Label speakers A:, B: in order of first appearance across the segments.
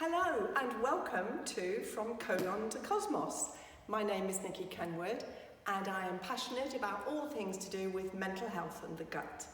A: Hello and welcome to From Colon to Cosmos. My name is Nikki Kenwood and I am passionate about all things to do with mental health and the gut.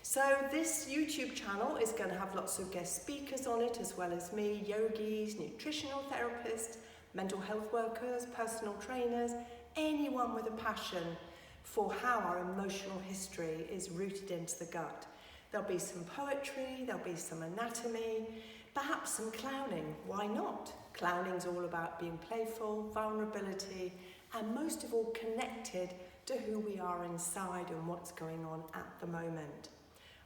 A: So this YouTube channel is going to have lots of guest speakers on it, as well as me, yogis, nutritional therapists, mental health workers, personal trainers, anyone with a passion for how our emotional history is rooted into the gut. There'll be some poetry, there'll be some anatomy, perhaps some clowning. Why not? Clowning's all about being playful, vulnerability, and most of all connected to who we are inside and what's going on at the moment.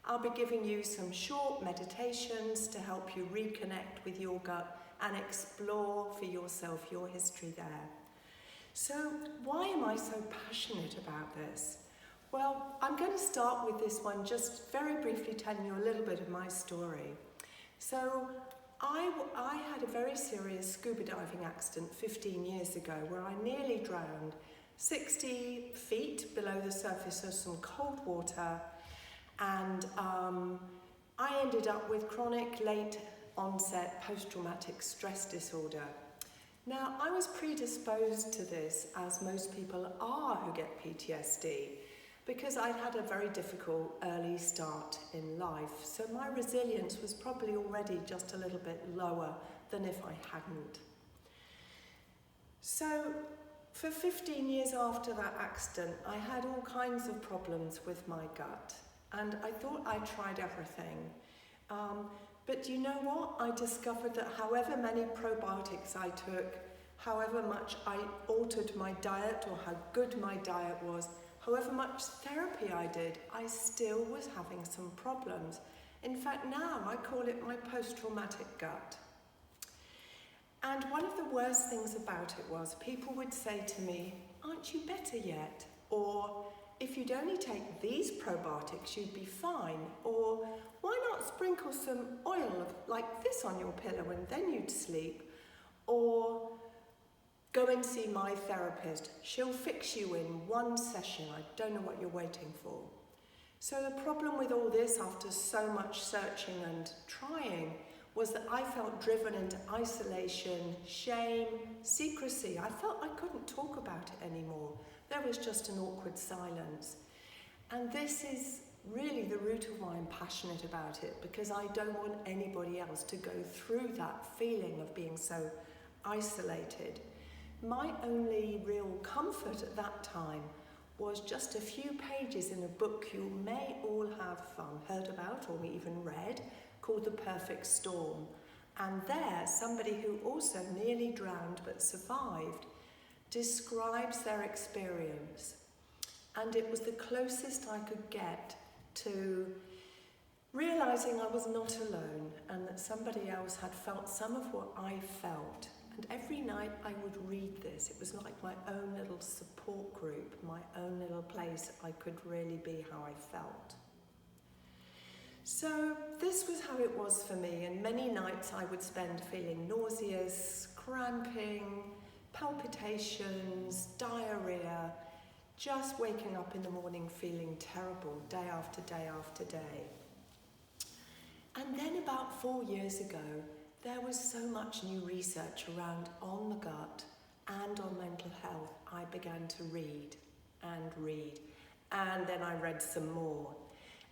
A: I'll be giving you some short meditations to help you reconnect with your gut and explore for yourself your history there. So why am I so passionate about this? Well, I'm going to start with this one, just very briefly telling you a little bit of my story. So I had a very serious scuba diving accident 15 years ago where I nearly drowned 60 feet below the surface of some cold water, and I ended up with chronic late onset post-traumatic stress disorder. Now, I was predisposed to this, as most people are who get PTSD, because I had a very difficult early start in life. So my resilience was probably already just a little bit lower than if I hadn't. So for 15 years after that accident, I had all kinds of problems with my gut. And I thought I tried everything. But you know what? I discovered that however many probiotics I took, however much I altered my diet or how good my diet was, however much therapy I did, I still was having some problems. In fact, now I call it my post-traumatic gut. And one of the worst things about it was people would say to me, "Aren't you better yet?" Or, "If you'd only take these probiotics, you'd be fine." Or, "Why not sprinkle some oil like this on your pillow and then you'd sleep?" Or, "Go and see my therapist. She'll fix you in one session. I don't know what you're waiting for." So the problem with all this, after so much searching and trying, was that I felt driven into isolation, shame, secrecy. I felt I couldn't talk about it anymore. There was just an awkward silence. And this is really the root of why I'm passionate about it, because I don't want anybody else to go through that feeling of being so isolated. My only real comfort at that time was just a few pages in a book you may all have heard about or even read, called The Perfect Storm. And there, somebody who also nearly drowned but survived describes their experience. And it was the closest I could get to realizing I was not alone and that somebody else had felt some of what I felt. And every night I would read this. It was like my own little support group, my own little place I could really be how I felt. So this was how it was for me, and many nights I would spend feeling nauseous, cramping, palpitations, diarrhea, just waking up in the morning feeling terrible day after day after day. And then about 4 years ago, there was so much new research around on the gut and on mental health. I began to read, and then I read some more.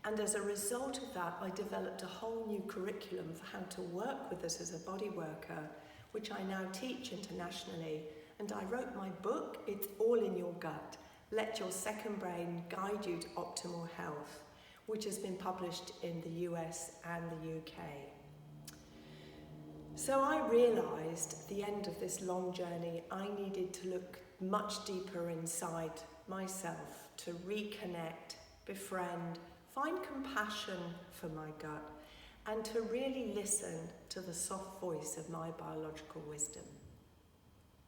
A: And as a result of that, I developed a whole new curriculum for how to work with this as a body worker, which I now teach internationally. And I wrote my book, It's All in Your Gut. Let Your Second Brain Guide You to Optimal Health, which has been published in the US and the UK. So I realised at the end of this long journey, I needed to look much deeper inside myself to reconnect, befriend, find compassion for my gut, and to really listen to the soft voice of my biological wisdom.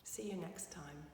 A: See you next time.